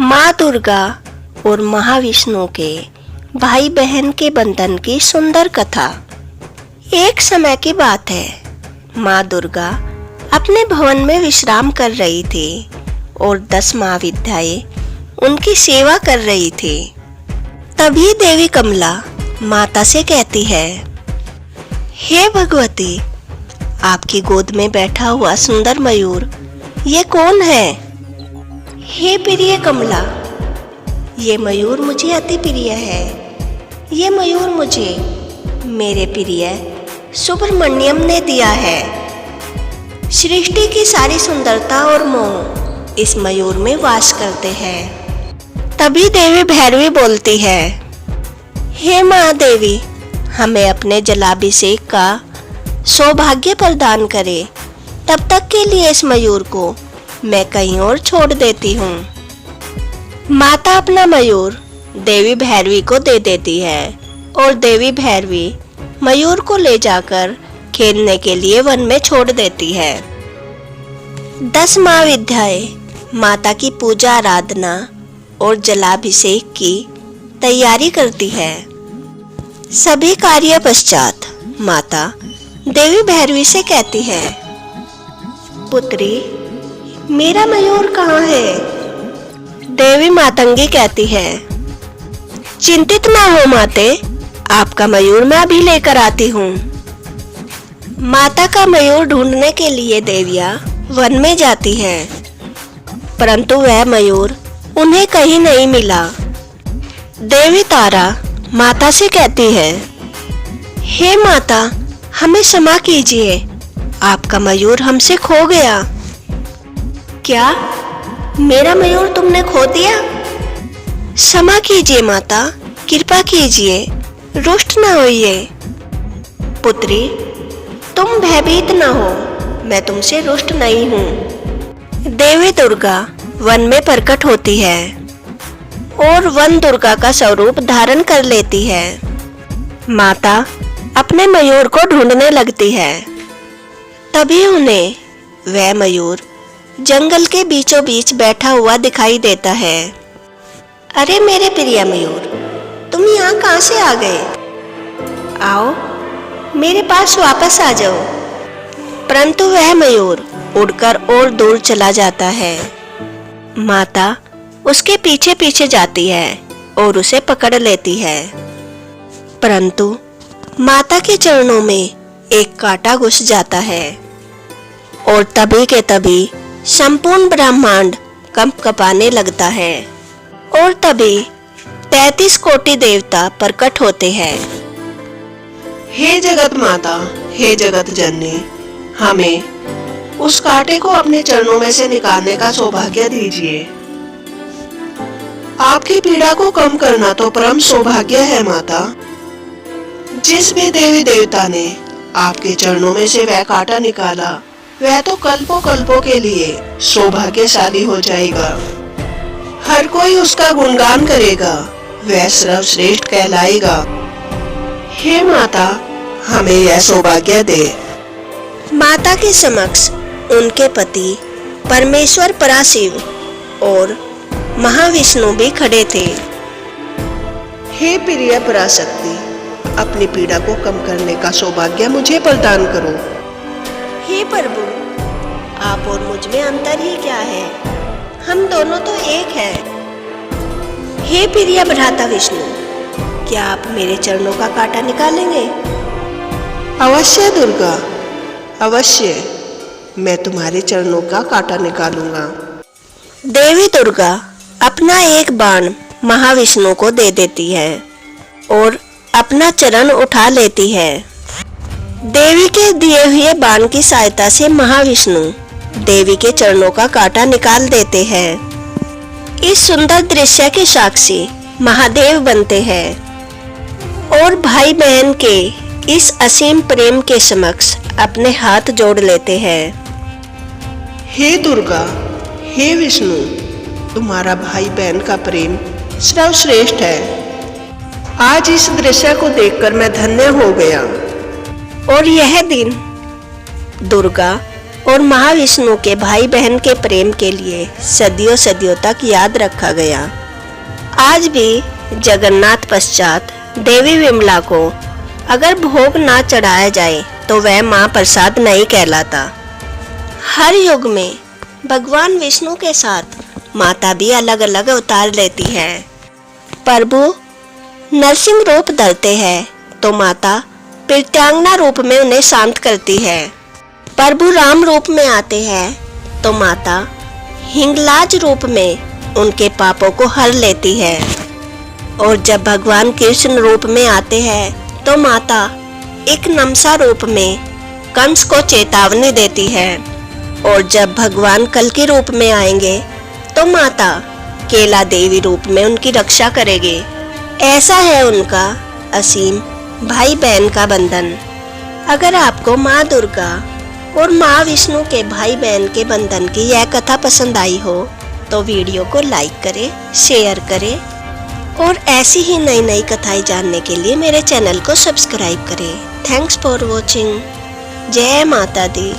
माँ दुर्गा और महाविष्णु के भाई बहन के बंधन की सुंदर कथा। एक समय की बात है, माँ दुर्गा अपने भवन में विश्राम कर रही थी और 10 महाविद्याएं उनकी सेवा कर रही थी। तभी देवी कमला माता से कहती है, हे भगवती, आपकी गोद में बैठा हुआ सुंदर मयूर ये कौन है? हे प्रिय कमला, ये मयूर मुझे अति प्रिय है। ये मयूर मुझे मेरे प्रिय सुब्रमण्यम ने दिया है। सृष्टि की सारी सुंदरता और मोह इस मयूर में वास करते हैं। तभी देवी भैरवी बोलती है, हे माँ देवी, हमें अपने जलाभिषेक का सौभाग्य प्रदान करे। तब तक के लिए इस मयूर को मैं कहीं और छोड़ देती हूँ। माता अपना मयूर देवी भैरवी को दे देती है और देवी भैरवी मयूर को ले जाकर खेलने के लिए वन में छोड़ देती है। 10 महाविद्याएं माता की पूजा आराधना और जलाभिषेक की तैयारी करती है। सभी कार्य पश्चात माता देवी भैरवी से कहती है, पुत्री, मेरा मयूर कहाँ है? देवी मातंगी कहती है, चिंतित ना हो माते, आपका मयूर मैं अभी लेकर आती हूँ। माता का मयूर ढूंढने के लिए देवियाँ वन में जाती हैं, परंतु वह मयूर उन्हें कहीं नहीं मिला। देवी तारा माता से कहती है, हे माता, हमें क्षमा कीजिए, आपका मयूर हमसे खो गया। क्या मेरा मयूर तुमने खो दिया? क्षमा कीजिए माता, कृपा कीजिए, रुष्ट न होइए। पुत्री, तुम भयभीत न हो, मैं तुमसे रुष्ट नहीं हूँ। देवी दुर्गा वन में प्रकट होती है और वन दुर्गा का स्वरूप धारण कर लेती है। माता अपने मयूर को ढूंढने लगती है। तभी उन्हें वह मयूर जंगल के बीचों बीच बैठा हुआ दिखाई देता है। अरे मेरे प्रिय मयूर, तुम यहाँ कहाँ से आ गए? आओ, मेरे पास वापस आ जाओ। परंतु वह मयूर उड़कर और दूर चला जाता है। माता उसके पीछे पीछे जाती है और उसे पकड़ लेती है, परंतु माता के चरणों में एक कांटा घुस जाता है और तभी के तभी संपूर्ण ब्रह्मांड कंपकपाने लगता है और तभी 33 कोटि देवता प्रकट होते हैं। हे जगत माता, हे जगत जननी, हमें उस कांटे को अपने चरणों में से निकालने का सौभाग्य दीजिए। आपकी पीड़ा को कम करना तो परम सौभाग्य है माता। जिस भी देवी देवता ने आपके चरणों में से वह कांटा निकाला, वह तो कल्पों कल्पों के लिए सौभाग्यशाली हो जाएगा। हर कोई उसका गुणगान करेगा, वह सर्वश्रेष्ठ कहलाएगा। हे माता, हमें यह सौभाग्य दे। माता के समक्ष उनके पति परमेश्वर पराशिव और महाविष्णु भी खड़े थे। हे प्रिय पराशक्ति, अपनी पीड़ा को कम करने का सौभाग्य मुझे प्रदान करो। हे प्रभु, आप और मुझ में अंतर ही क्या है? हम दोनों तो एक हैं। हे प्रिय भ्राता विष्णु, क्या आप मेरे चरणों का कांटा निकालेंगे? अवश्य दुर्गा, अवश्य, मैं तुम्हारे चरणों का कांटा निकालूंगा। देवी दुर्गा अपना एक बाण महाविष्णु को दे देती है और अपना चरण उठा लेती है। देवी के दिए हुए बाण की सहायता से महाविष्णु देवी के चरणों का कांटा निकाल देते हैं। इस सुंदर दृश्य के साक्षी महादेव बनते हैं और भाई बहन के इस असीम प्रेम के समक्ष अपने हाथ जोड़ लेते हैं। हे दुर्गा, हे विष्णु, तुम्हारा भाई बहन का प्रेम सर्वश्रेष्ठ है। आज इस दृश्य को देखकर मैं धन्य हो गया। और यह दिन दुर्गा और महाविष्णु के भाई बहन के प्रेम के लिए सदियों सदियों तक याद रखा गया। आज भी जगन्नाथ पश्चात देवी विमला को अगर भोग ना चढ़ाया जाए तो वह माँ प्रसाद नहीं कहलाता। हर युग में भगवान विष्णु के साथ माता भी अलग अलग अवतार लेती है। प्रभु नरसिंह रूप धरते हैं तो माता प्रत्यांगना रूप में उन्हें शांत करती है। प्रभु राम रूप में आते हैं तो माता हिंगलाज रूप में उनके पापों को हर लेती है। और जब भगवान कृष्ण रूप में आते हैं तो माता एक नमसा रूप में कंस को चेतावनी देती है। और जब भगवान कल्कि रूप में आएंगे तो माता केला देवी रूप में उनकी रक्षा करेगी। ऐसा है उनका असीम भाई बहन का बंधन। अगर आपको माँ दुर्गा और माँ विष्णु के भाई बहन के बंधन की यह कथा पसंद आई हो तो वीडियो को लाइक करें, शेयर करें और ऐसी ही नई नई कथाएं जानने के लिए मेरे चैनल को सब्सक्राइब करें। Thanks for watching. जय माता दी।